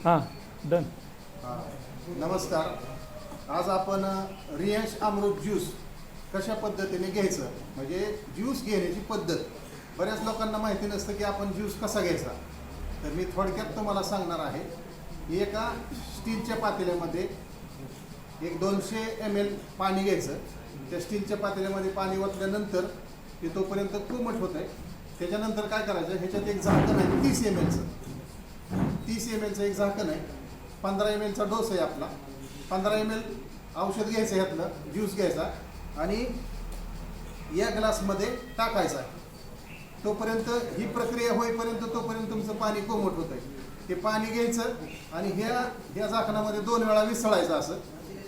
हां डन. नमस्कार. आज आपण रियांश अमृत ज्यूस कशा पद्धतीने घ्यायचं म्हणजे ज्यूस घेण्याची पद्धत बऱ्याच लोकांना माहिती नसतं की आपण ज्यूस कसा घ्यायचा. तर मी थोडक्यात तुम्हाला सांगणार आहे. एका स्टीलच्या पातेल्यामध्ये एक 200 ml पाणी घ्यायचं. त्या स्टीलच्या पातेल्यामध्ये पाणी ओतल्यानंतर ते तोपर्यंत कोमट होत आहे. त्याच्यानंतर काय करायचं, ह्याच्यात एक झाकण आहे 30 ml चं एक झाकण आहे. 15 ml चा डोस आहे आपला. 15 ml औषध घ्यायचं ह्यातलं ज्यूस घ्यायचा आणि या ग्लासमध्ये टाकायचा. तोपर्यंत ही प्रक्रिया होईपर्यंत तोपर्यंत तुमचं पाणी कोमट होत आहे. ते पाणी घ्यायचं आणि ह्या झाकणामध्ये 2 वेळा विसळायचं. असं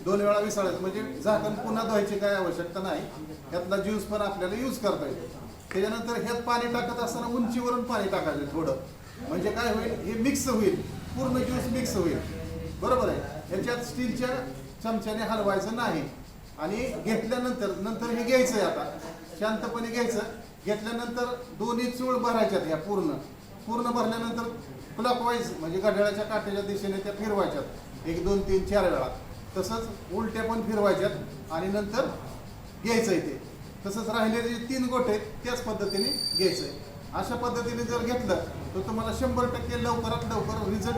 2 वेळा विसळायचं म्हणजे झाकण पुन्हा धुवायची काय आवश्यकता नाही. ह्यातला ज्यूस पण आपल्याला यूज करता येतो. त्याच्यानंतर ह्यात पाणी टाकत असताना उंचीवरून पाणी टाकायचं थोडं, म्हणजे काय होईल, हे मिक्स होईल, पूर्ण ज्यूस मिक्स होईल. बरोबर आहे. ह्याच्यात स्टीलच्या चमच्याने हलवायचं नाही. आणि घेतल्यानंतर हे घ्यायचं आहे. आता शांतपणे घ्यायचं. घेतल्यानंतर दोन्ही चूळ भरायच्यात. ह्या पूर्ण भरल्यानंतर क्लॉकवाईज म्हणजे घड्याळाच्या काट्याच्या दिशेने त्या फिरवायच्यात 1 2 3 4 वेळा. तसंच उलट्या पण फिरवायच्यात आणि नंतर घ्यायचं आहे. ते तसंच राहिलेले जे 3 गोटे आहेत त्याच पद्धतीने घ्यायचं आहे. अशा पद्धतीने जर घेतलं तर तुम्हाला 100% लवकरात लवकर रिझल्ट